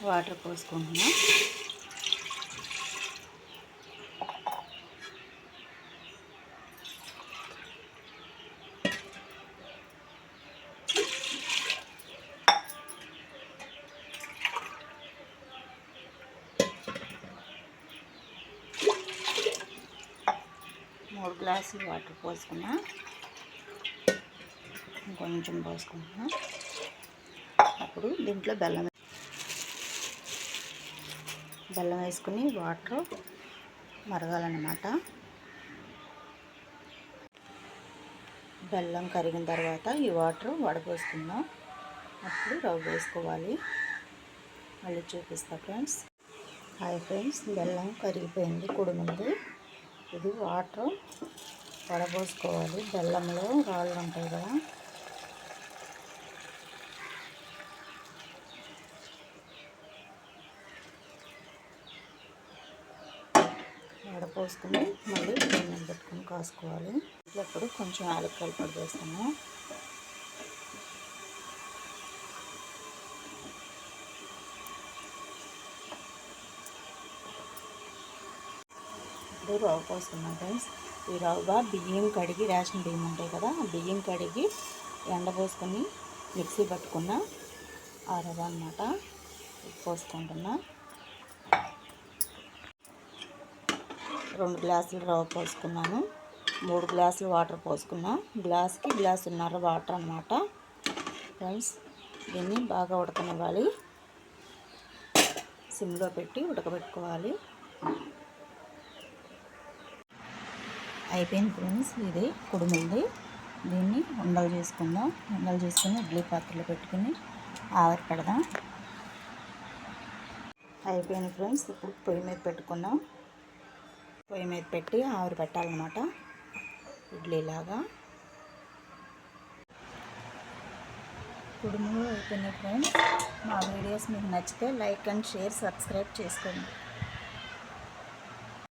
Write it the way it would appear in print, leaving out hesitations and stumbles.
Water పోసుకుంటున్నా. మూడు గ్లాసులు water పోసుకున్నా. ఇంకొంచెం పోసుకుంటున్నా. అప్పుడు దీంట్లో బెల్లం వేసుకుని వాటర్ మరగాలన్నమాట. బెల్లం కరిగిన తర్వాత ఈ వాటర్ వడపోసుకుందాం. అప్పుడు రవ్వ వేసుకోవాలి. మళ్ళీ చూపిస్తా ఫ్రెండ్స్. హాయ్ ఫ్రెండ్స్, బెల్లం కరిగిపోయింది కుడుముంది. ఇది వాటర్ వడపోసుకోవాలి. బెల్లంలో రాళ్ళు ఉంటాయి కదా, వడపోసుకుని మళ్ళీ బెల్లం పెట్టుకుని కాసుకోవాలి. ఇప్పుడు కొంచెం యాలక్కాయలు పొడి వేస్తాము. ఇప్పుడు రవ్వ పోసుకున్నాం ఫ్రెండ్స్. ఈ రవ్వ బియ్యం కడిగి, రేషన్ బియ్యం ఉంటాయి కదా, ఆ బియ్యం కడిగి ఎండపోసుకొని మిక్సీ పట్టుకున్న ఆ రవ్వ అన్నమాట పోసుకుంటున్నా. 2 గ్లాసులు రవ్వ పోసుకున్నాను. 3 గ్లాసులు వాటర్ పోసుకున్నా. గ్లాస్కి గ్లాసున్నర వాటర్ అన్నమాట ఫ్రెండ్స్. దీన్ని బాగా ఉడకనివ్వాలి. సిమ్లో పెట్టి ఉడకబెట్టుకోవాలి. అయిపోయింది ఫ్రెండ్స్. ఇది కుడుముంది. దీన్ని ఉండలు చేసుకుందాం. ఉండలు చేసుకుని ఇడ్లీ పాత్రలో పెట్టుకుని ఆవిరి పెడదాం. అయిపోయింది ఫ్రెండ్స్. ఇప్పుడు పొయ్యి మీద పెట్టుకుందాం. పొయ్యి మీద పెట్టి ఆవిరి పెట్టాలన్నమాట, ఇడ్లీలాగా. కుడుములు అయిపోయినాయి ఫ్రెండ్స్. మా వీడియోస్ మీకు నచ్చితే లైక్ అండ్ షేర్, సబ్స్క్రైబ్ చేసుకోండి.